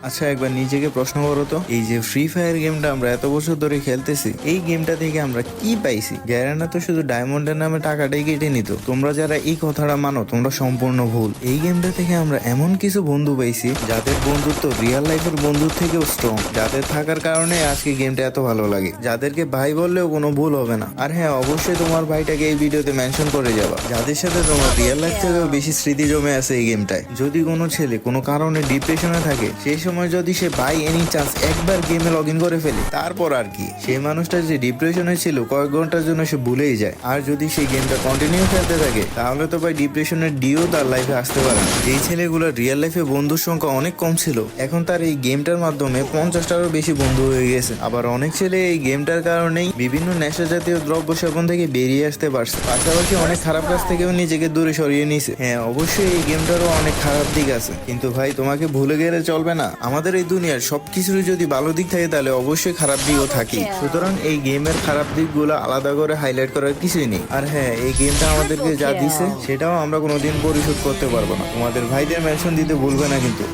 আচ্ছা একবার নিজেকে প্রশ্ন করো তো, এই যে ফ্রি ফায়ার গেমটা আমরা এত বছর ধরে খেলতেছি, এই গেমটা থেকে আমরা কি পাইছি? গ্যারানা তো শুধু ডায়মন্ডের নামে টাকাটাই কেটে নিত। তোমরা যারা এই কথাটা মানো তোমরা সম্পূর্ণ ভুল। এই গেমটা থেকে আমরা এমন কিছু বন্ধু পাইছি যাদের বন্ধুত্ব রিয়েল লাইফের বন্ধুর থেকেও স্ট্রং, যাদের থাকার কারণে আজকে গেমটা এত ভালো লাগে, যাদেরকে ভাই বললেও কোনো ভুল হবে না। আর হ্যাঁ, অবশ্যই তোমার ভাইটাকে এই ভিডিওতে মেনশন করে যাবা, যাদের সাথে তোমার রিয়েল লাইফ থেকেও বেশি স্মৃতি জমে আছে এই গেমটায়। যদি কোনো ছেলে কোনো কারণে ডিপ্রেশনে থাকে, সেই সময় যদি সে বাই এনি চান্স একবার গেমে লগ ইন করে ফেলে, তারপর আর কি সেই মানুষটা যে ডিপ্রেশনে ছিল কয়েক ঘন্টার জন্য সে ভুলেই যায়। আর যদি সেই গেমটা কন্টিনিউ খেলতে থাকে, তাহলে তো ভাই ডিপ্রেশনের ডিও তার লাইফে আসতে পারে না। এই ছেলেগুলোর রিয়েল লাইফে বন্ধুর সংখ্যা অনেক কম ছিল, এখন তার এই গেমটার মাধ্যমে 50টারও বেশি বন্ধু হয়ে গেছে। আবার অনেক ছেলে এই গেমটার কারণেই বিভিন্ন নেশা জাতীয় দ্রব্য সেবন থেকে বেরিয়ে আসতে পারছে, পাশাপাশি অনেক খারাপ কাজ থেকেও নিজেকে দূরে সরিয়ে নিছে। হ্যাঁ, অবশ্যই এই গেমটারও অনেক খারাপ দিক আছে, কিন্তু ভাই তোমাকে ভুলে গেলে চলবে না। আমাদের এই দুনিয়ার সবকিছুরই যদি ভালো দিক থাকে, তাহলে অবশ্যই খারাপ দিকও থাকে। সুতরাং এই গেমের খারাপ দিকগুলো আলাদা করে হাইলাইট করার কিছুই নেই। আর হ্যাঁ, এই গেমটা আমাদেরকে যা দিছে সেটাও আমরা কোনোদিন পরিশোধ করতে পারবো না। তোমাদের ভাইদের মেনশন দিতে ভুলবে না কিন্তু।